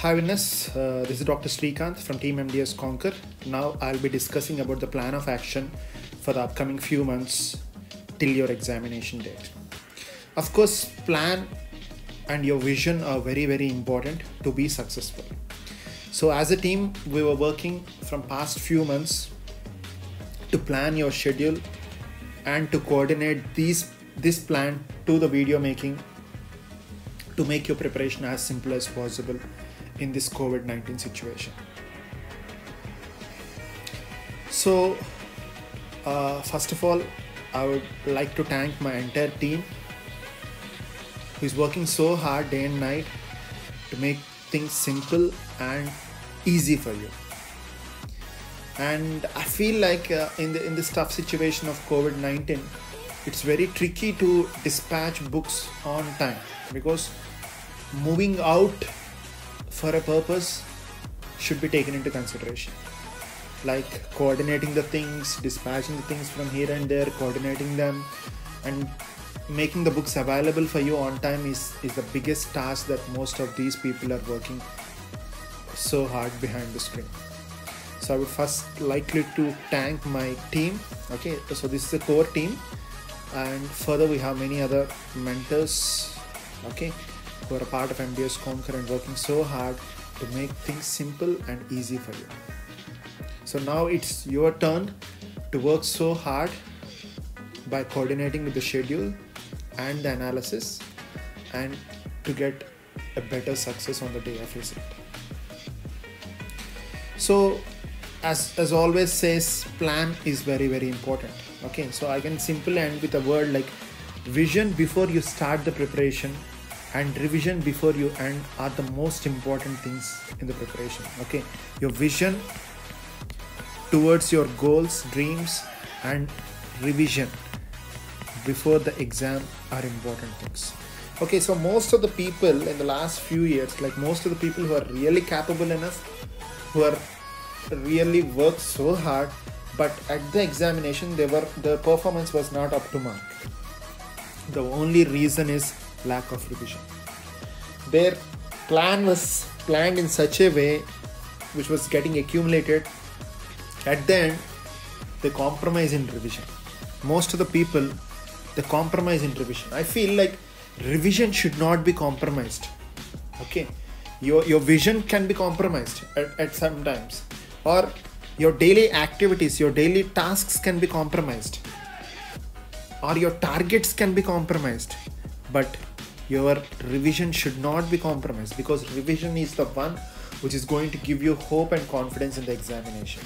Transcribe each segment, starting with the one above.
Hi Vinus, this is Dr. Srikanth from Team MDS Conquer. Now I'll be discussing about the plan of action for the upcoming few months till your examination date. Of course, plan and your vision are very important to be successful. So as a team, we were working from past few months to plan your schedule and to coordinate this plan to the video making to make your preparation as simple as possible in this COVID-19 situation. So first of all, I would like to thank my entire team who is working so hard day and night to make things simple and easy for you. And I feel like in this tough situation of COVID-19, it's very tricky to dispatch books on time, because moving out for a purpose should be taken into consideration, like coordinating the things, dispatching the things from here and there, coordinating them, and making the books available for you on time is the biggest task that most of these people are working so hard behind the screen. So I would first likely to thank my team. Okay, so this is a core team, and further we have many other mentors, okay, who are a part of MDS Conquer and working so hard to make things simple and easy for you. So now it's your turn to work so hard by coordinating with the schedule and the analysis, and to get a better success on the day of result. So as always says, plan is very important. Okay, so I can simply end with a word like vision before you start the preparation and revision before you end are the most important things in the preparation. Okay, your vision towards your goals, dreams, and revision before the exam are important things. Okay, so most of the people in the last few years, like most of the people who are really capable enough, who are really worked so hard, but at the examination the performance was not up to mark. The only reason is lack of revision. Their plan was planned in such a way which was getting accumulated. At the end, they compromise in revision. Most of the people, they compromise in revision. I feel like revision should not be compromised. Okay, your vision can be compromised at some times, or your daily activities, your daily tasks can be compromised, or your targets can be compromised, but your revision should not be compromised, because revision is the one which is going to give you hope and confidence in the examination.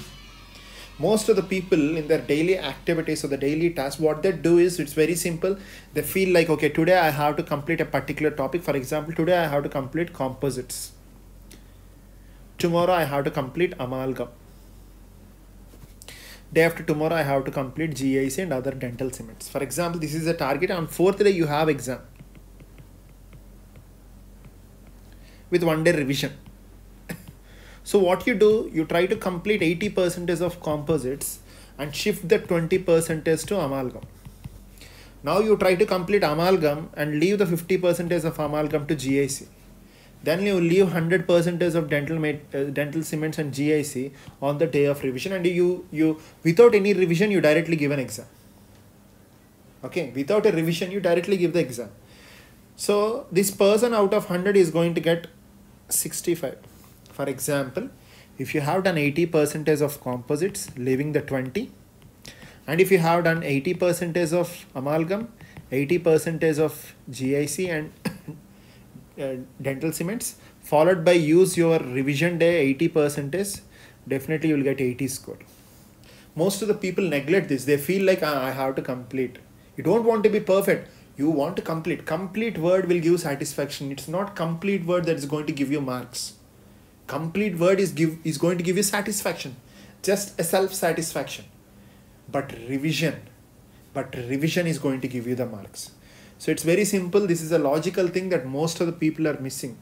Most of the people in their daily activities or the daily tasks, what they do is, it's very simple. They feel like, okay, today I have to complete a particular topic. For example, today I have to complete composites. Tomorrow I have to complete amalgam. Day after tomorrow I have to complete GIC and other dental cements. For example, this is a target. On fourth day you have exam with 1 day revision. So what you do, you try to complete 80% of composites and shift the 20% to amalgam. Now you try to complete amalgam and leave the 50% of amalgam to GIC. Then you leave 100% of dental cements and GIC on the day of revision, and you without any revision you directly give an exam. Okay, without a revision you directly give the exam. So this person out of 100 is going to get 65. For example, if you have done 80% of composites, leaving the 20, and if you have done 80% of amalgam, 80% of GIC and dental cements, followed by use your revision day 80%, definitely you will get 80 score. Most of the people neglect this. They feel like I have to complete. You don't want to be perfect, you want to complete. Complete word will give satisfaction. It's not complete word that is going to give you marks. Complete word is going to give you satisfaction, just a self-satisfaction. But revision is going to give you the marks. So it's very simple. This is a logical thing that most of the people are missing.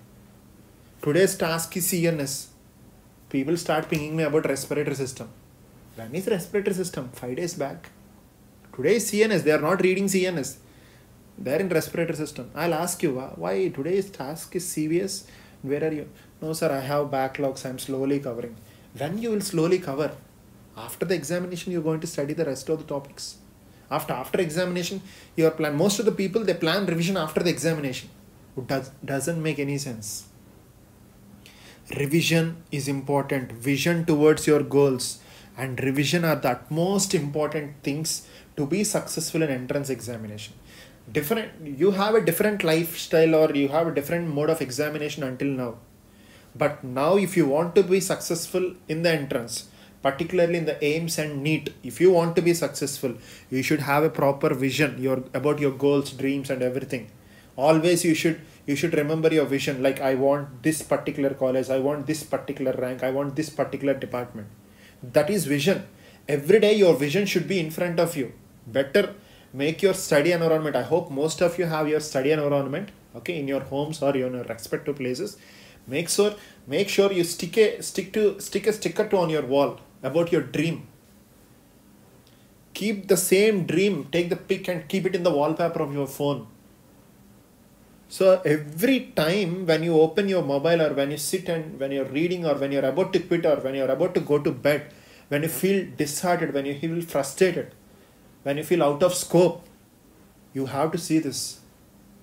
Today's task is CNS. People start pinging me about respiratory system. When is respiratory system? 5 days back. Today is CNS. They are not reading CNS. They're in respiratory system. I'll ask you why today's task is CVS Where are you? No, sir, I have backlogs. I'm slowly covering. When you will slowly cover? After the examination, you're going to study the rest of the topics. After examination, your plan. Most of the people, they plan revision after the examination. It doesn't make any sense. Revision is important. Vision towards your goals and revision are the utmost important things to be successful in entrance examination. You have a different lifestyle or you have a different mode of examination until now. But now if you want to be successful in the entrance, particularly in the AIIMS and NEET, if you want to be successful, you should have a proper vision about your goals, dreams and everything. Always you should remember your vision, like I want this particular college, I want this particular rank, I want this particular department. That is vision. Every day your vision should be in front of you. Better make your study environment. I hope most of you have your study environment, okay, in your homes or in your respective places. Make sure you stick a sticker on your wall about your dream. Keep the same dream, take the pic and keep it in the wallpaper of your phone. So every time when you open your mobile or when you sit and when you're reading or when you're about to quit or when you're about to go to bed, when you feel disheartened, when you feel frustrated, when you feel out of scope, you have to see this.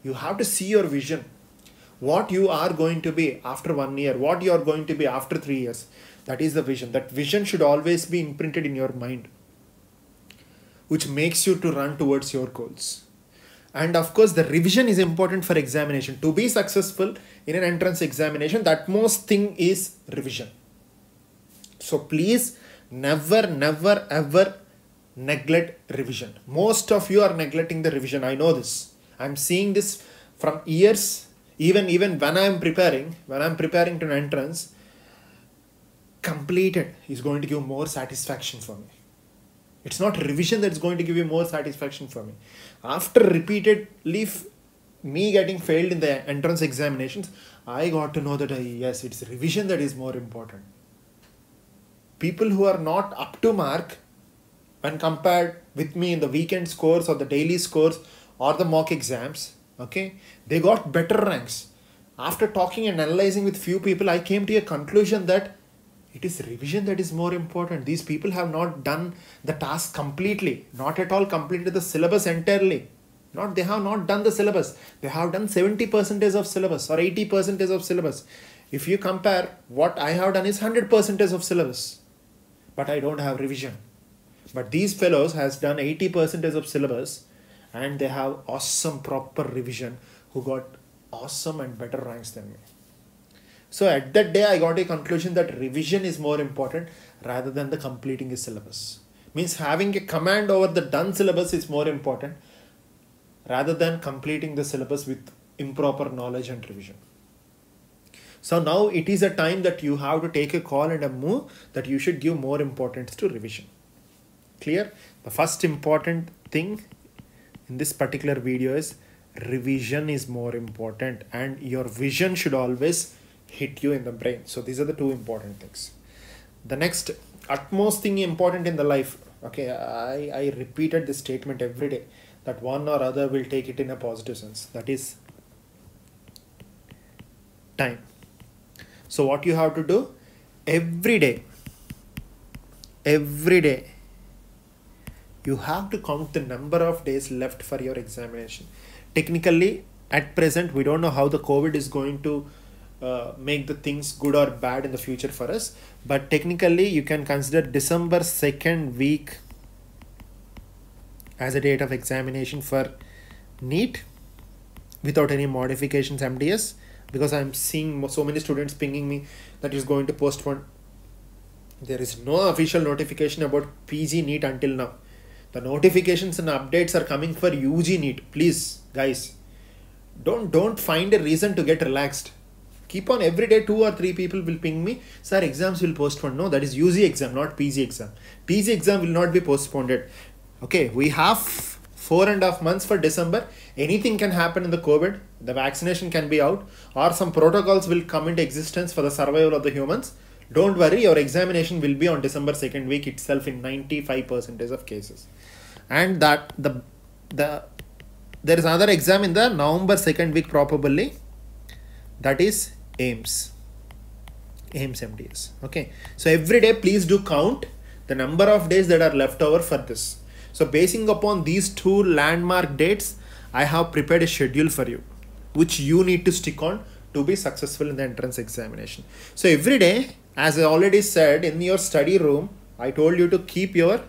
You have to see your vision. What you are going to be after 1 year, what you are going to be after 3 years. That is the vision. That vision should always be imprinted in your mind, which makes you to run towards your goals. And of course, the revision is important for examination. To be successful in an entrance examination, the utmost thing is revision. So please never ever neglect revision. Most of you are neglecting the revision. I know this. I'm seeing this from years. Even when I'm preparing to an entrance, completed is going to give more satisfaction for me. It's not revision that's going to give you more satisfaction for me. After repeatedly me getting failed in the entrance examinations, I got to know that yes, it's revision that is more important. People who are not up to mark when compared with me in the weekend scores or the daily scores or the mock exams, okay, they got better ranks. After talking and analyzing with few people, I came to a conclusion that it is revision that is more important. These people have not done the task completely, not at all completed the syllabus entirely. They have not done the syllabus. They have done 70% of syllabus or 80% of syllabus. If you compare, what I have done is 100% of syllabus, but I don't have revision. But these fellows has done 80% of syllabus and they have awesome proper revision who got awesome and better ranks than me. So at that day, I got a conclusion that revision is more important rather than the completing a syllabus. Means having a command over the done syllabus is more important rather than completing the syllabus with improper knowledge and revision. So now it is a time that you have to take a call and a move that you should give more importance to revision. Clear? The first important thing in this particular video is revision is more important and your vision should always hit you in the brain. So these are the two important things. The next utmost thing important in the life, okay, I repeated this statement every day, that one or other will take it in a positive sense. That is time. So what you have to do every day, you have to count the number of days left for your examination. Technically, at present, we don't know how the COVID is going to make the things good or bad in the future for us. But technically, you can consider December 2nd week as a date of examination for NEET without any modifications MDS, because I'm seeing so many students pinging me that is going to postpone. There is no official notification about PG NEET until now. The notifications and updates are coming for UG NEET. Please, guys, don't find a reason to get relaxed. Keep on every day 2 or 3 people will ping me, sir, exams will postpone. No, that is UG exam, not PG exam. PG exam will not be postponed. Okay, we have 4.5 months for December. Anything can happen in the COVID. The vaccination can be out or some protocols will come into existence for the survival of the humans. Don't worry, your examination will be on December 2nd week itself in 95% of cases. And that there is another exam in the November 2nd week probably. That is AIMS MDS. Okay, so every day please do count the number of days that are left over for this. So basing upon these two landmark dates, I have prepared a schedule for you, which you need to stick on to be successful in the entrance examination. So every day, as I already said, in your study room, I told you to keep your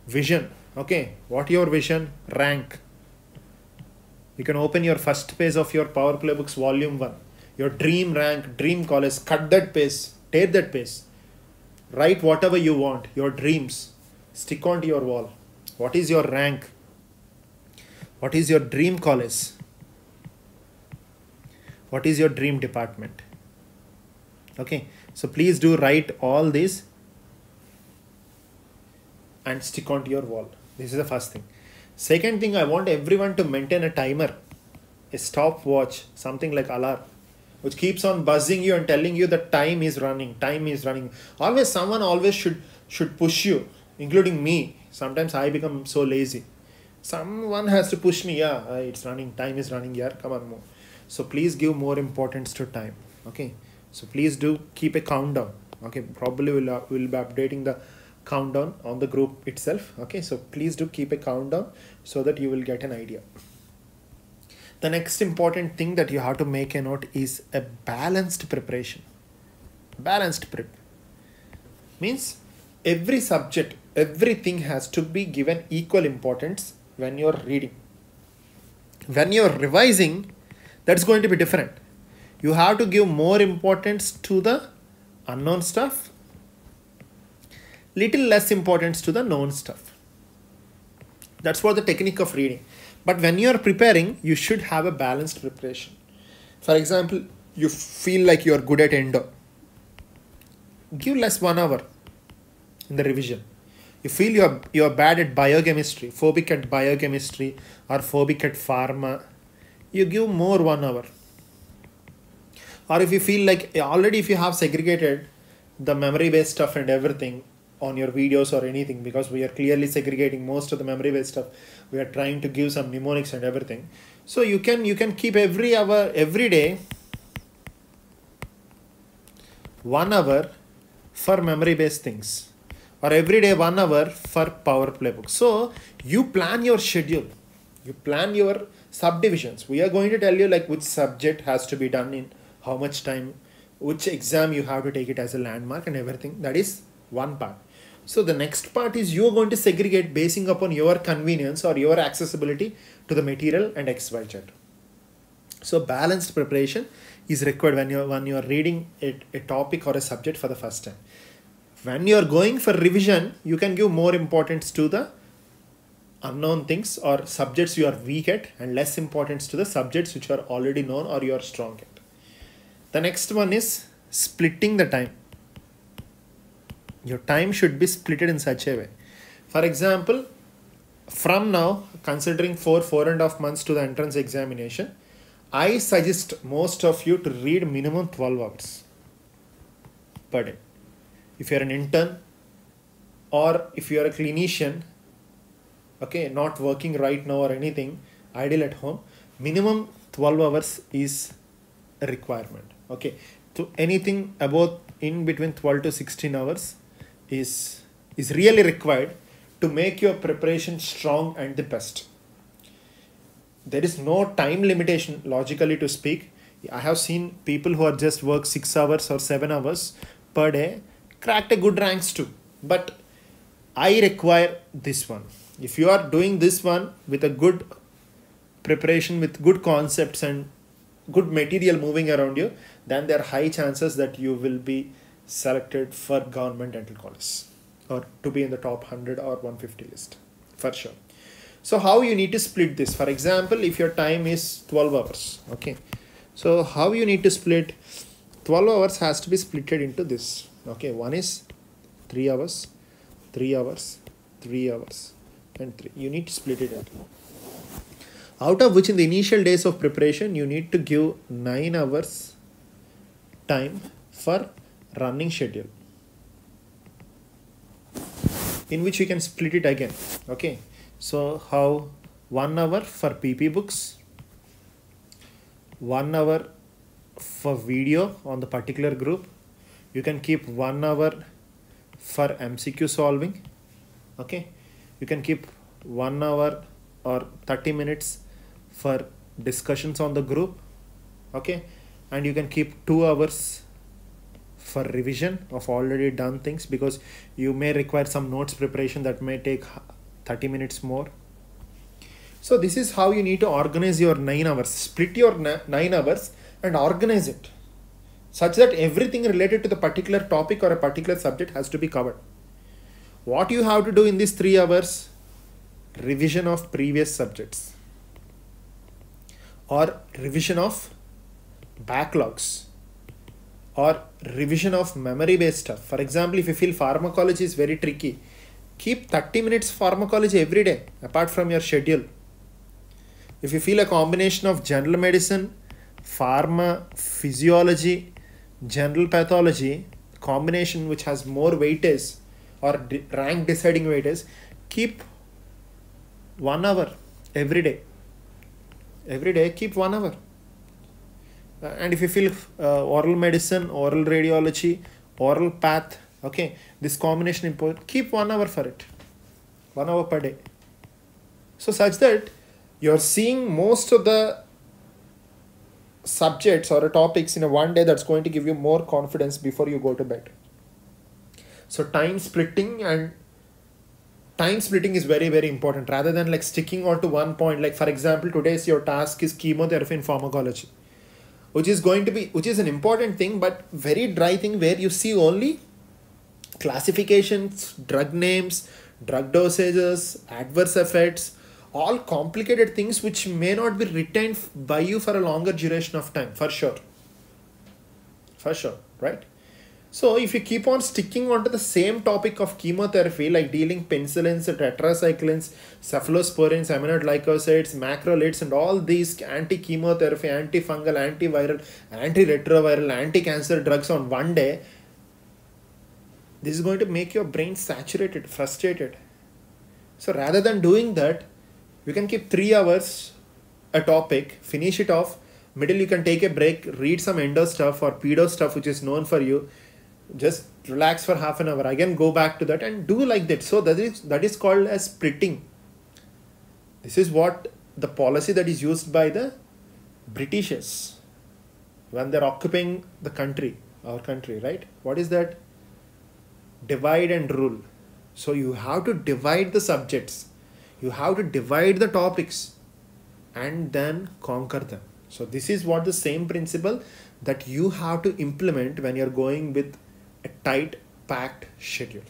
vision. Okay, what your vision? Rank. You can open your first page of your Power Play Books volume 1. Your dream rank, dream college, cut that pace, tear that pace. Write whatever you want, your dreams. Stick onto your wall. What is your rank? What is your dream college? What is your dream department? Okay, so please do write all this and stick onto your wall. This is the first thing. Second thing, I want everyone to maintain a timer, a stopwatch, something like alarm, which keeps on buzzing you and telling you that time is running. Always someone always should push you, including me. Sometimes I become so lazy. Someone has to push me. Yeah, it's running. Time is running. Yeah, come on, more. So please give more importance to time. Okay. So please do keep a countdown. Okay. Probably we'll be updating the countdown on the group itself. Okay. So please do keep a countdown so that you will get an idea. The next important thing that you have to make a note is a balanced preparation. Balanced prep means every subject, everything has to be given equal importance when you're reading. When you're revising, that's going to be different. You have to give more importance to the unknown stuff, little less importance to the known stuff. That's what the technique of reading. But when you are preparing, you should have a balanced preparation. For example, you feel like you are good at endo. Give less 1 hour in the revision. You feel you are bad at biochemistry, phobic at biochemistry or phobic at pharma, you give more 1 hour. Or if you feel like already if you have segregated the memory based stuff and everything on your videos or anything, because we are clearly segregating most of the memory based stuff, we are trying to give some mnemonics and everything. So you can keep every hour, every day 1 hour for memory based things, or every day 1 hour for Power Play Books. So you plan your schedule, you plan your subdivisions. We are going to tell you like which subject has to be done in how much time, which exam you have to take it as a landmark and everything. That is one part. So the next part is you are going to segregate basing upon your convenience or your accessibility to the material and XYZ. So balanced preparation is required when you are reading a topic or a subject for the first time. When you are going for revision, you can give more importance to the unknown things or subjects you are weak at, and less importance to the subjects which are already known or you are strong at. The next one is splitting the time. Your time should be split in such a way. For example, from now, considering 4.5 months to the entrance examination, I suggest most of you to read minimum 12 hours per day. If you're an intern or if you're a clinician, okay, not working right now or anything, idle at home, minimum 12 hours is a requirement. Okay, so anything about in between 12 to 16 hours is really required to make your preparation strong and the best. There is no time limitation, logically to speak. I have seen people who are just work 6 hours or 7 hours per day cracked a good ranks too. But I require this one. If you are doing this one with a good preparation, with good concepts and good material moving around you, then there are high chances that you will be selected for government dental college or to be in the top 100 or 150 list for sure. So how you need to split this? For example, if your time is 12 hours, okay. So how you need to split 12 hours has to be splitted into this. Okay, one is 3 hours, 3 hours, 3 hours and 3. You need to split it into. Out of which in the initial days of preparation, you need to give 9 hours time for running schedule, in which you can split it again. Okay, so how 1 hour for PP books, 1 hour for video on the particular group. You can keep 1 hour for MCQ solving. Okay, you can keep 1 hour or 30 minutes for discussions on the group. Okay, and you can keep 2 hours for revision of already done things, because you may require some notes preparation that may take 30 minutes more. So this is how you need to organize your 9 hours. Split your 9 hours and organize it such that everything related to the particular topic or a particular subject has to be covered. What you have to do in these 3 hours? Revision of previous subjects or revision of backlogs or revision of memory based stuff. For example, if you feel pharmacology is very tricky, keep 30 minutes pharmacology every day apart from your schedule. If you feel a combination of general medicine, pharma, physiology, general pathology, combination which has more weightage or rank deciding weightage, keep 1 hour every day. Every day keep 1 hour. And if you feel oral medicine, oral radiology, oral path, okay, this combination important, keep 1 hour for it. 1 hour per day. So such that you're seeing most of the subjects or topics in a one day, that's going to give you more confidence before you go to bed. So time splitting is very, very important, rather than like sticking on to one point. Like for example, today's your task is chemotherapy in pharmacology, which is an important thing, but very dry thing where you see only classifications, drug names, drug dosages, adverse effects, all complicated things which may not be retained by you for a longer duration of time, for sure, right? So if you keep on sticking onto the same topic of chemotherapy, like dealing penicillins, tetracyclines, cephalosporins, aminoglycosides, macrolides, and all these anti-chemotherapy, antifungal, antiviral, antiretroviral, anti-cancer drugs on one day, this is going to make your brain saturated, frustrated. So rather than doing that, you can keep 3 hours a topic, finish it off, middle you can take a break, read some endo stuff or pedo stuff which is known for you, just relax for half an hour, again go back to that and do like that. So that is called as splitting. This is what the policy that is used by the Britishers when they're occupying the country, our country, right? What is that? Divide and rule. So you have to divide the subjects, you have to divide the topics and then conquer them. So this is what the same principle that you have to implement when you're going with a tight packed schedule.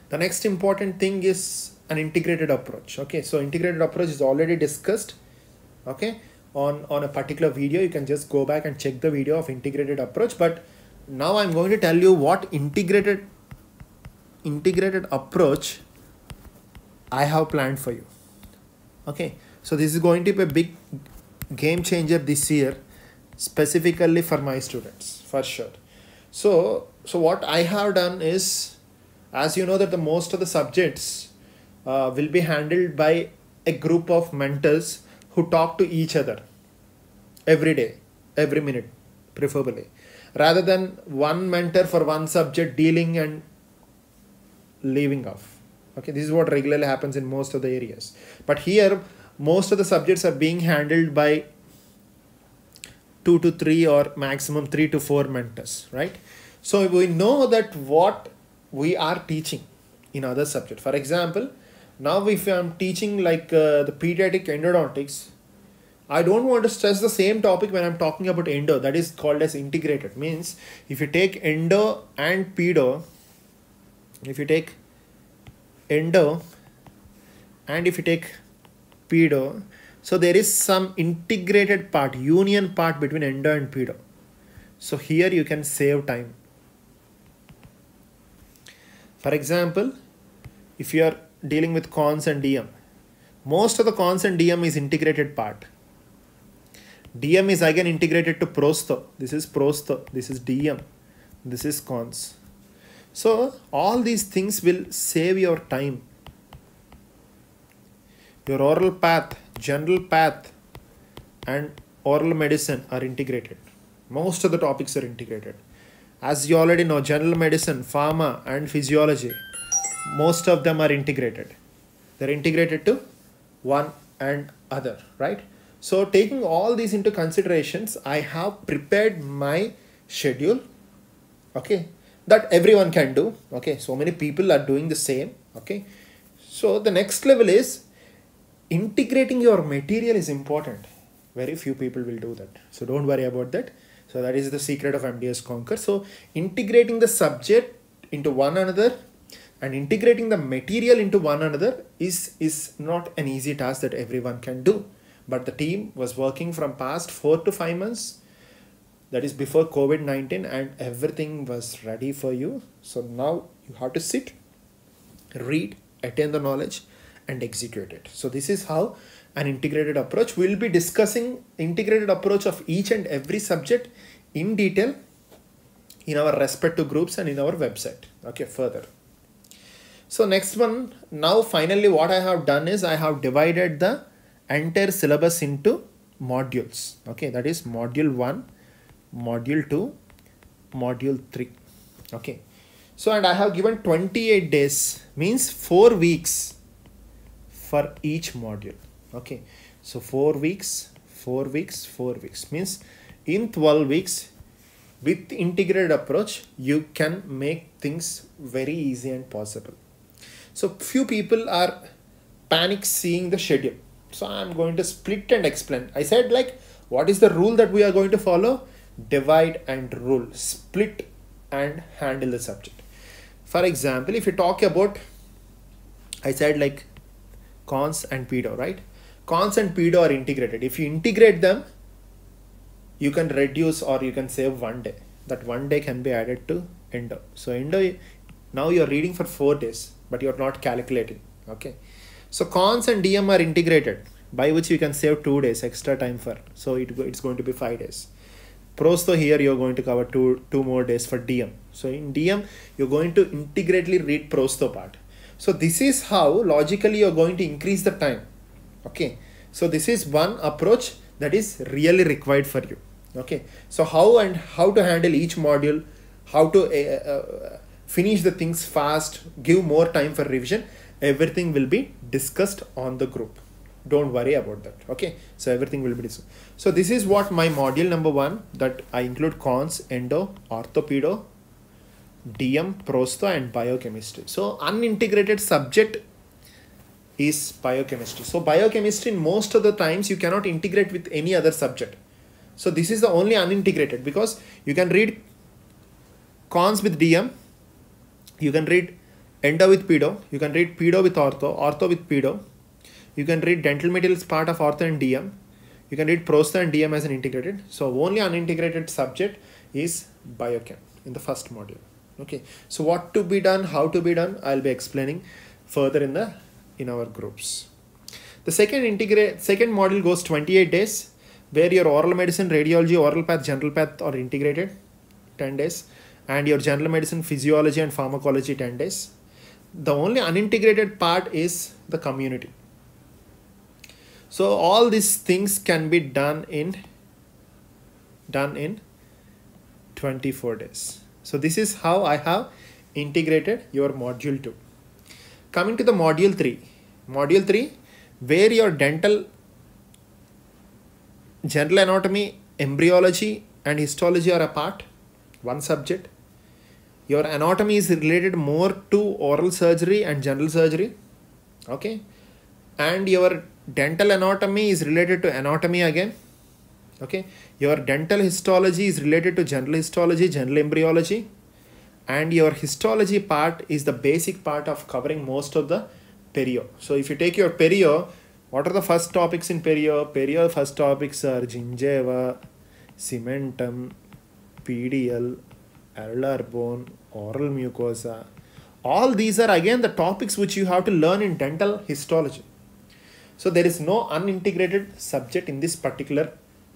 The next important thing is an integrated approach. Okay, so integrated approach is already discussed, okay, on a particular video. You can just go back and check the video of integrated approach, but now I'm going to tell you what integrated approach I have planned for you. Okay, so this is going to be a big game changer this year, specifically for my students, for sure. So what I have done is, as you know that the most of the subjects will be handled by a group of mentors who talk to each other every day, every minute, preferably, rather than one mentor for one subject dealing and leaving off. Okay, this is what regularly happens in most of the areas. But here, most of the subjects are being handled by 2 to 3 or maximum 3 to 4 mentors, right? So we know that what we are teaching in other subjects. For example, now if I'm teaching like the pediatric endodontics, I don't want to stress the same topic when I'm talking about endo. That is called as integrated. Means if you take endo and pedo, if you take endo and if you take pedo, so there is some integrated part, union part between endo and pedo. So here you can save time. For example, if you are dealing with cons and DM, most of the cons and DM is integrated part. DM is again integrated to prostho. This is prostho. This is DM. This is cons. So all these things will save your time. Your oral path, general path, and oral medicine are integrated. Most of the topics are integrated. As you already know, general medicine, pharma, and physiology, most of them are integrated. They're integrated to one and other, right? So taking all these into considerations, I have prepared my schedule, okay, that everyone can do. Okay, so many people are doing the same. Okay, so the next level is integrating your material is important. Very few people will do that, so don't worry about that. So that is the secret of MDS Conquer. So integrating the subject into one another and integrating the material into one another is not an easy task that everyone can do. But the team was working from past 4 to 5 months, that is before COVID-19, and everything was ready for you. So now you have to sit, read, attain the knowledge, and execute it. So this is how an integrated approach. We'll be discussing integrated approach of each and every subject in detail in our respective groups and in our website. Okay, further. So next one, now finally what I have done is I have divided the entire syllabus into modules. Okay, that is module 1, module 2, module 3. Okay, so and I have given 28 days, means 4 weeks for each module. Okay, so 4 weeks, 4 weeks, 4 weeks, means in 12 weeks with integrated approach you can make things very easy and possible. So few people are panic seeing the schedule. So I'm going to split and explain. I said, like, what is the rule that we are going to follow? Divide and rule, split and handle the subject. For example, if you talk about, I said like cons and pedo, right? Cons and pedo are integrated. If you integrate them, you can reduce or you can save 1 day. That 1 day can be added to endo. So endo, now you're reading for 4 days, but you're not calculating. Okay. So cons and DM are integrated, by which you can save 2 days extra time for. So it's going to be 5 days. Prosto, here you're going to cover two more days for DM. So in DM, you're going to integrately read prosto part. So this is how logically you're going to increase the time. Okay. So this is one approach that is really required for you. Okay. So how to handle each module, how to finish the things fast, give more time for revision, everything will be discussed on the group. Don't worry about that. Okay, so everything will be discussed. So this is what my module number 1, that I include cons, endo, orthopedo, DM, prosto, and biochemistry. So unintegrated subject is biochemistry. So biochemistry, most of the times you cannot integrate with any other subject. So this is the only unintegrated, because you can read cons with DM, you can read endo with pedo, you can read pedo with ortho, ortho with pedo, you can read dental materials part of ortho and DM, you can read prosto and DM as an integrated. So only unintegrated subject is biochem in the first module. Okay, so what to be done, how to be done, I'll be explaining further in our groups. The second module goes 28 days, where your oral medicine, radiology, oral path, general path are integrated, 10 days, and your general medicine, physiology and pharmacology, 10 days. The only unintegrated part is the community. So all these things can be done in 24 days. So this is how I have integrated your module 2. Coming to the module 3. Module 3, where your dental, general anatomy, embryology and histology are a part, one subject. Your anatomy is related more to oral surgery and general surgery. Okay. And your dental anatomy is related to anatomy again. Okay. Your dental histology is related to general histology, general embryology. And your histology part is the basic part of covering most of the perio. So if you take your perio, what are the first topics in perio? Perio first topics are gingiva, cementum, PDL, areolar bone, oral mucosa. All these are again the topics which you have to learn in dental histology. So there is no unintegrated subject in this particular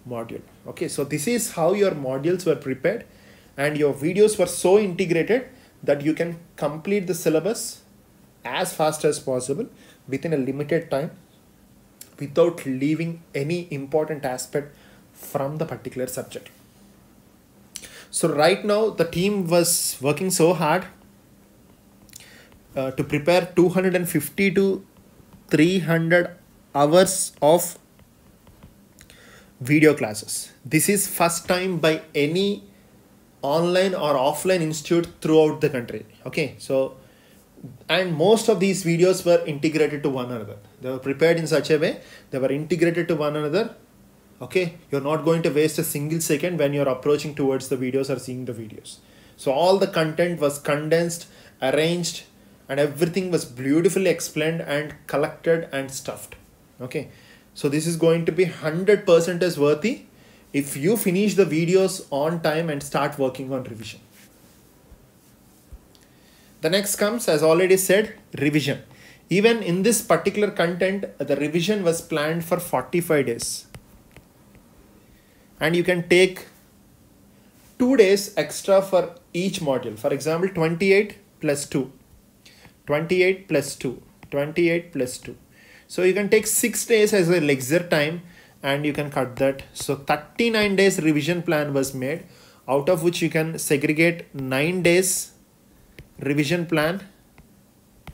module. Okay, so this is how your modules were prepared, and your videos were so integrated that you can complete the syllabus as fast as possible within a limited time without leaving any important aspect from the particular subject. So right now the team was working so hard to prepare 250 to 300 hours of video classes. This is first time by any online or offline institute throughout the country. Okay, so and most of these videos were integrated to one another. They were prepared in such a way, they were integrated to one another. Okay, you're not going to waste a single second when you're approaching towards the videos or seeing the videos. So all the content was condensed, arranged, and everything was beautifully explained and collected and stuffed. Okay, so this is going to be 100% as worthy if you finish the videos on time and start working on revision. The next comes, as already said, revision. Even in this particular content, the revision was planned for 45 days. And you can take 2 days extra for each module. For example, 28 plus 2, 28 plus 2, 28 plus 2. So you can take 6 days as a leisure time and you can cut that. So 39 days revision plan was made, out of which you can segregate 9 days revision plan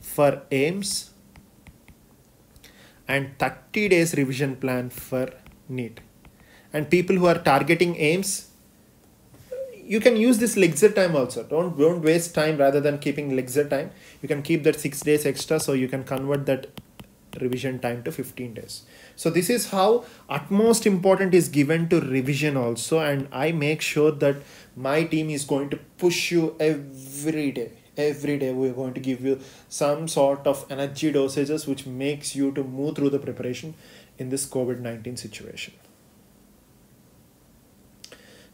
for AIIMS and 30 days revision plan for NEET. And people who are targeting AIIMS, you can use this leisure time also. Don't waste time rather than keeping leisure time. You can keep that 6 days extra, so you can convert that revision time to 15 days. So this is how utmost important is given to revision also, and I make sure that my team is going to push you every day. Every day we're going to give you some sort of energy dosages which makes you to move through the preparation in this COVID-19 situation.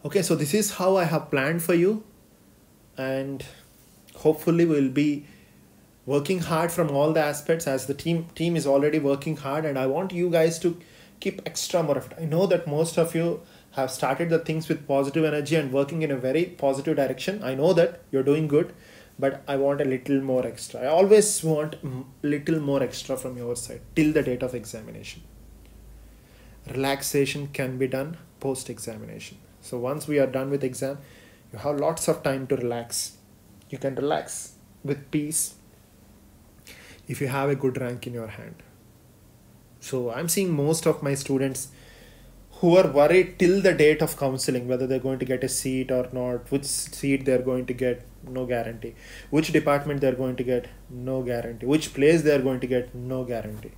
Okay, so this is how I have planned for you, and hopefully we'll be working hard from all the aspects, as the team is already working hard, and I want you guys to keep extra more effort. I know that most of you have started the things with positive energy and working in a very positive direction. I know that you're doing good, but I want a little more extra. I always want little more extra from your side till the date of examination. Relaxation can be done post-examination. So once we are done with exam, you have lots of time to relax. You can relax with peace if you have a good rank in your hand. So I'm seeing most of my students who are worried till the date of counseling, whether they're going to get a seat or not, which seat they're going to get, no guarantee, which department they're going to get, no guarantee, which place they're going to get, no guarantee.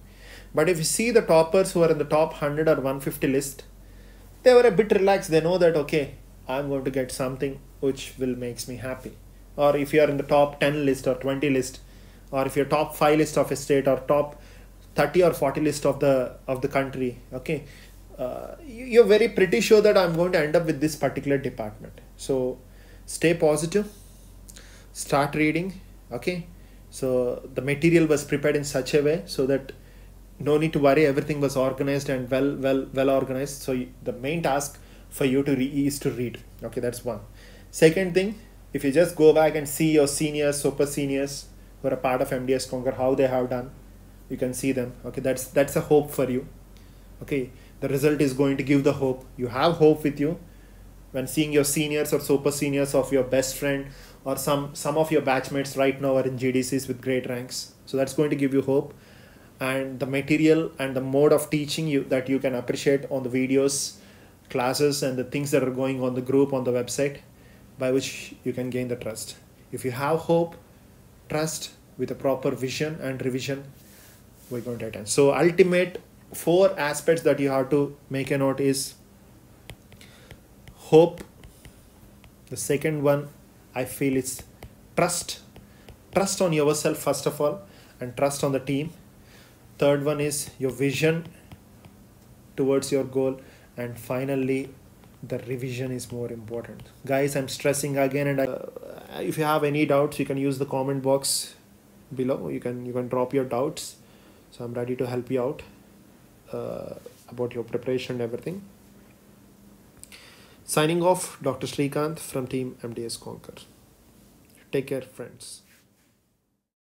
But if you see the toppers who are in the top 100 or 150 list, they were a bit relaxed. They know that, okay, I'm going to get something which will makes me happy. Or if you are in the top 10 list or 20 list, or if you're top 5 list of a state or top 30 or 40 list of the country, okay, you're very pretty sure that I'm going to end up with this particular department. So stay positive, start reading. Okay, so the material was prepared in such a way so that no need to worry, everything was organized and well organized. So the main task for you to is to read. Okay, that's one. Second thing, if you just go back and see your seniors, super seniors who are a part of MDS Conquer, how they have done, you can see them. Okay, that's a hope for you. Okay, the result is going to give the hope. You have hope with you when seeing your seniors or super seniors of your best friend, or some of your batchmates right now are in GDCs with great ranks. So that's going to give you hope. And the material and the mode of teaching that you can appreciate on the videos, classes, and the things that are going on the group, on the website, by which you can gain the trust. If you have hope, trust with a proper vision and revision, we're going to attend. So ultimate 4 aspects that you have to make a note is hope. The second one I feel is trust. Trust on yourself first of all, and trust on the team. Third one is your vision towards your goal, and finally the revision is more important. Guys, I'm stressing again, and if you have any doubts, you can use the comment box below. You can drop your doubts, so I'm ready to help you out about your preparation and everything. Signing off, Dr. Srikanth from Team MDS Conquer. Take care, friends.